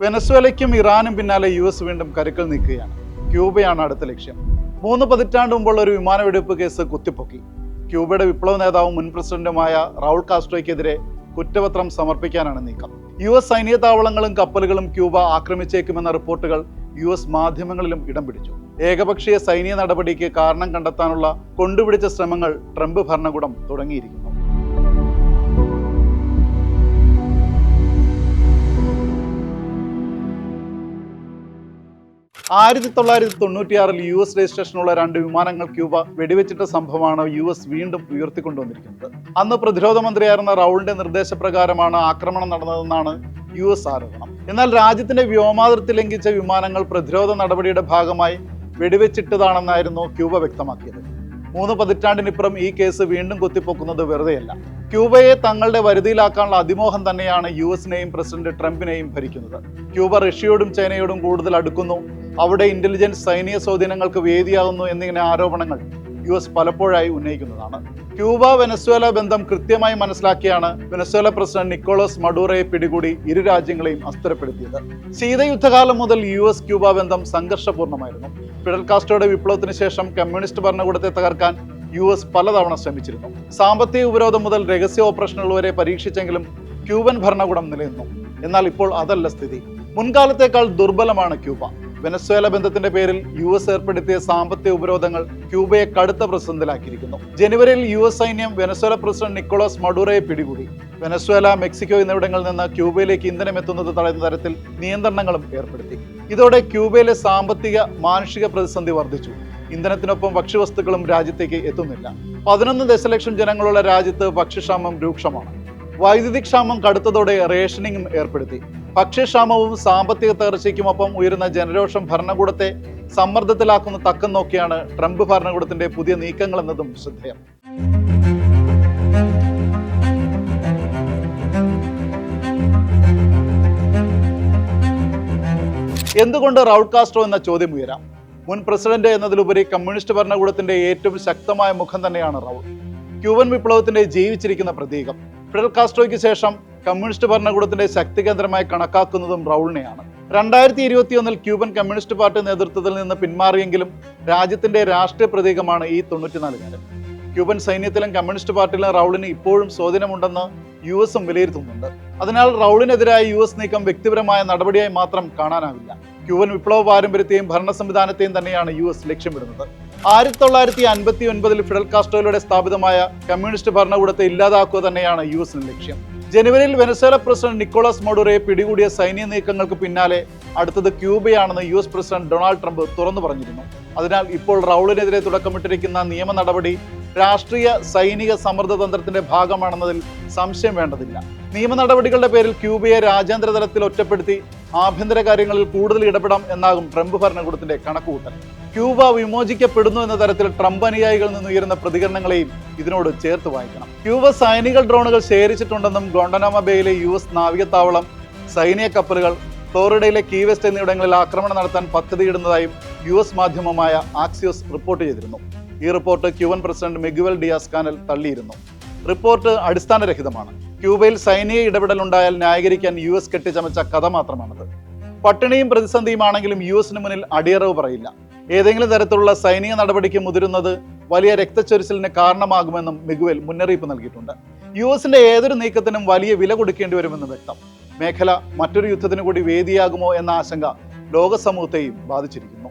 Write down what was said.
വെനസ്വേലയ്ക്കും ഇറാനും പിന്നാലെ US വീണ്ടും കരുക്കൾ നീക്കുകയാണ്. ക്യൂബയാണ് അടുത്ത ലക്ഷ്യം. 3 പതിറ്റാണ്ട് മുമ്പുള്ള ഒരു വിമാനവെടിവെപ്പ് കേസ് കുത്തിപ്പൊക്കി. ക്യൂബയുടെ വിപ്ലവ നേതാവും മുൻ പ്രസിഡന്റുമായ റൗൾ കാസ്ട്രോയ്ക്കെതിരെ കുറ്റപത്രം സമർപ്പിക്കാനാണ് നീക്കം. US സൈനിക താവളങ്ങളും കപ്പലുകളും ക്യൂബ ആക്രമിച്ചേക്കുമെന്ന റിപ്പോർട്ടുകൾ US മാധ്യമങ്ങളിലും ഇടം പിടിച്ചു. ഏകപക്ഷീയ സൈനിക നടപടിക്ക് കാരണം കണ്ടെത്താനുള്ള കൊണ്ടുപിടിച്ച ശ്രമങ്ങൾ ട്രംപ് ഭരണകൂടം തുടങ്ങിയിരിക്കുന്നു. 1996 US രജിസ്ട്രേഷനുള്ള 2 വിമാനങ്ങൾ ക്യൂബ വെടിവെച്ചിട്ട സംഭവമാണ് US വീണ്ടും ഉയർത്തിക്കൊണ്ടുവന്നിരിക്കുന്നത്. അന്ന് പ്രതിരോധ മന്ത്രിയായിരുന്ന റൗളിന്റെ നിർദ്ദേശപ്രകാരമാണ് ആക്രമണം നടന്നതെന്നാണ് US ആരോപണം. എന്നാൽ രാജ്യത്തിന്റെ വ്യോമാതിർത്തി ലംഘിച്ച വിമാനങ്ങൾ പ്രതിരോധ നടപടിയുടെ ഭാഗമായി വെടിവെച്ചിട്ടതാണെന്നായിരുന്നു ക്യൂബ വ്യക്തമാക്കിയത്. 3 പതിറ്റാണ്ടിനിപ്പുറം ഈ കേസ് വീണ്ടും കുത്തിപ്പൊക്കുന്നത് വെറുതെയല്ല. ക്യൂബയെ തങ്ങളുടെ വരുതിയിലാക്കാനുള്ള അതിമോഹം തന്നെയാണ് USനെയും പ്രസിഡന്റ് ട്രംപിനെയും ഭരിക്കുന്നത്. ക്യൂബ റഷ്യയോടും ചൈനയോടും കൂടുതൽ അടുക്കുന്നു, അവിടെ ഇന്റലിജൻസ് സൈനിക സ്വാധീനങ്ങൾക്ക് വേദിയാകുന്നു എന്നിങ്ങനെ ആരോപണങ്ങൾ US പലപ്പോഴായി ഉന്നയിക്കുന്നതാണ്. ക്യൂബ വെനസ്വേല ബന്ധം കൃത്യമായി മനസ്സിലാക്കിയാണ് വെനസ്വേല പ്രസിഡന്റ് നിക്കോളാസ് മഡൂറോയെ പിടികൂടി ഇരു രാജ്യങ്ങളെയും അസ്ഥിരപ്പെടുത്തിയത്. ശീതയുദ്ധകാലം മുതൽ US ക്യൂബ ബന്ധം സംഘർഷപൂർണ്ണമായിരുന്നു. ഫിഡൽ കാസ്ട്രോയുടെ വിപ്ലവത്തിന് ശേഷം കമ്മ്യൂണിസ്റ്റ് ഭരണകൂടത്തെ തകർക്കാൻ US പലതവണ ശ്രമിച്ചിരുന്നു. സാമ്പത്തിക ഉപരോധം മുതൽ രഹസ്യ ഓപ്പറേഷനുകൾ വരെ പരീക്ഷിച്ചെങ്കിലും ക്യൂബൻ ഭരണകൂടം നിലനിന്നു. എന്നാൽ ഇപ്പോൾ അതല്ല സ്ഥിതി. മുൻകാലത്തേക്കാൾ ദുർബലമാണ് ക്യൂബ. വെനസ്വേല ബന്ധത്തിന്റെ പേരിൽ US ഏർപ്പെടുത്തിയ സാമ്പത്തിക ഉപരോധങ്ങൾ ക്യൂബയെ കടുത്ത പ്രതിസന്ധിയിലാക്കിയിരിക്കുന്നു. ജനുവരിയിൽ US സൈന്യം വെനസ്വേല പ്രസിഡന്റ് നിക്കോളാസ് മഡൂറോയെ പിടികൂടി. വെനസ്വേല, മെക്സിക്കോ എന്നിവിടങ്ങളിൽ നിന്ന് ക്യൂബയിലേക്ക് ഇന്ധനം എത്തുന്നത് തടയുന്ന തരത്തിൽ നിയന്ത്രണങ്ങളും ഏർപ്പെടുത്തി. ഇതോടെ ക്യൂബയിലെ സാമ്പത്തിക മാനുഷിക പ്രതിസന്ധി വർദ്ധിച്ചു. ഇന്ധനത്തിനൊപ്പം ഭക്ഷ്യവസ്തുക്കളും രാജ്യത്തേക്ക് എത്തുന്നില്ല. 11 ദശലക്ഷം ജനങ്ങളുള്ള രാജ്യത്ത് ഭക്ഷ്യക്ഷാമം രൂക്ഷമാണ്. വൈദ്യുതി ക്ഷാമം കടുത്തതോടെ റേഷനിങ്ങും ഏർപ്പെടുത്തി. ഭക്ഷ്യക്ഷാമവും സാമ്പത്തിക തകർച്ചയ്ക്കുമൊപ്പം ഉയരുന്ന ജനരോഷം ഭരണകൂടത്തെ സമ്മർദ്ദത്തിലാക്കുന്ന തക്കം നോക്കിയാണ് ട്രംപ് ഭരണകൂടത്തിന്റെ പുതിയ നീക്കങ്ങൾ എന്നതും ശ്രദ്ധേയം. എന്തുകൊണ്ട് റൗൾ കാസ്ട്രോ എന്ന ചോദ്യം ഉയരാം. മുൻ പ്രസിഡന്റ് എന്നതിലുപരി കമ്മ്യൂണിസ്റ്റ് ഭരണകൂടത്തിന്റെ ഏറ്റവും ശക്തമായ മുഖം തന്നെയാണ് റൗൾ. ക്യൂബൻ വിപ്ലവത്തിന്റെ ജീവിച്ചിരിക്കുന്ന പ്രതീകം. ഫിഡൽ കാസ്ട്രോയ്ക്ക് ശേഷം കമ്മ്യൂണിസ്റ്റ് ഭരണകൂടത്തിന്റെ ശക്തി കേന്ദ്രമായി കണക്കാക്കുന്നതും റൗളിനെയാണ്. 2021 ക്യൂബൻ കമ്മ്യൂണിസ്റ്റ് പാർട്ടി നേതൃത്വത്തിൽ നിന്ന് പിന്മാറിയെങ്കിലും രാജ്യത്തിന്റെ രാഷ്ട്രീയ പ്രതീകമാണ് ഈ 94-കാരൻ. ക്യൂബൻ സൈന്യത്തിലും കമ്മ്യൂണിസ്റ്റ് പാർട്ടിയിലും റൗളിന് ഇപ്പോഴും സ്വാധീനമുണ്ടെന്ന് USും വിലയിരുത്തുന്നുണ്ട്. അതിനാൽ റൗളിനെതിരായ US നീക്കം വ്യക്തിപരമായ നടപടിയായി മാത്രം കാണാനാവില്ല. ക്യൂബൻ വിപ്ലവ പാരമ്പര്യത്തെയും ഭരണ സംവിധാനത്തെയും തന്നെയാണ് US ലക്ഷ്യമിടുന്നത്. 1959 ഫിഡൽ കാസ്ട്രോയിലൂടെ സ്ഥാപിതമായ കമ്മ്യൂണിസ്റ്റ് ഭരണകൂടത്തെ ഇല്ലാതാക്കുക തന്നെയാണ് USന് ലക്ഷ്യം. ജനുവരിയിൽ വെനസ്വേല പ്രസിഡന്റ് നിക്കോളാസ് മഡൂറോയെ പിടികൂടിയ സൈനിക നീക്കങ്ങൾക്ക് പിന്നാലെ അടുത്തത് ക്യൂബയാണെന്ന് US പ്രസിഡന്റ് ഡൊണാൾഡ് ട്രംപ് തുറന്നു പറഞ്ഞിരുന്നു. അതിനാൽ ഇപ്പോൾ റൗളിനെതിരെ തുടക്കമിട്ടിരിക്കുന്ന നിയമ നടപടി രാഷ്ട്രീയ സൈനിക സമ്മർദ്ദ തന്ത്രത്തിന്റെ ഭാഗമാണെന്നതിൽ സംശയം വേണ്ടതില്ല. നിയമ നടപടികളുടെ പേരിൽ ക്യൂബയെ രാജ്യാന്തര തലത്തിൽ ഒറ്റപ്പെടുത്തി ആഭ്യന്തര കാര്യങ്ങളിൽ കൂടുതൽ ഇടപെടാം എന്നാകും ട്രംപ് ഭരണകൂടത്തിന്റെ കണക്കുകൂട്ടൽ. ക്യൂബ വിമോചിക്കപ്പെടുന്നു എന്ന തരത്തിൽ ട്രംപ് അനുയായികളിൽ നിന്ന് ഉയരുന്ന പ്രതികരണങ്ങളെയും ഇതിനോട് ചേർത്ത് വായിക്കണം. ക്യൂബ സൈനിക ഡ്രോണുകൾ ശേഖരിച്ചിട്ടുണ്ടെന്നും ഗോണ്ടനാമ ബേയിലെ US നാവികത്താവളം, സൈനിക കപ്പലുകൾ, ഫ്ലോറിഡയിലെ കീ വെസ്റ്റ് എന്നിവിടങ്ങളിൽ ആക്രമണം നടത്താൻ പദ്ധതിയിടുന്നതായും US മാധ്യമമായ ആക്സിയോസ് റിപ്പോർട്ട് ചെയ്തിരുന്നു. ഈ report Cuban president Miguel Diaz Canel തള്ളിയിരുന്നു. റിപ്പോർട്ട് അടിസ്ഥാനരഹിതമാണ്. ക്യൂബയിൽ സൈനിക ഇടപെടലുണ്ടായാൽ ന്യായീകരിക്കാൻ US കെട്ടിച്ചമച്ച കഥ മാത്രമാണത്. പട്ടിണിയും പ്രതിസന്ധിയുമാണെങ്കിലും USന് മുന്നിൽ അടിയറവ് പറയില്ല. ഏതെങ്കിലും തരത്തിലുള്ള സൈനിക നടപടിക്ക് മുതിരുന്നത് വലിയ രക്തച്ചൊരിച്ചിലിന് കാരണമാകുമെന്നും മിഗുവൽ മുന്നറിയിപ്പ് നൽകിയിട്ടുണ്ട്. USന്റെ ഏതൊരു നീക്കത്തിനും വലിയ വില കൊടുക്കേണ്ടി വരുമെന്ന് വ്യക്തം. മേഖല മറ്റൊരു യുദ്ധത്തിന് കൂടി വേദിയാകുമോ എന്ന ആശങ്ക ലോക സമൂഹത്തെയും ബാധിച്ചിരിക്കുന്നു.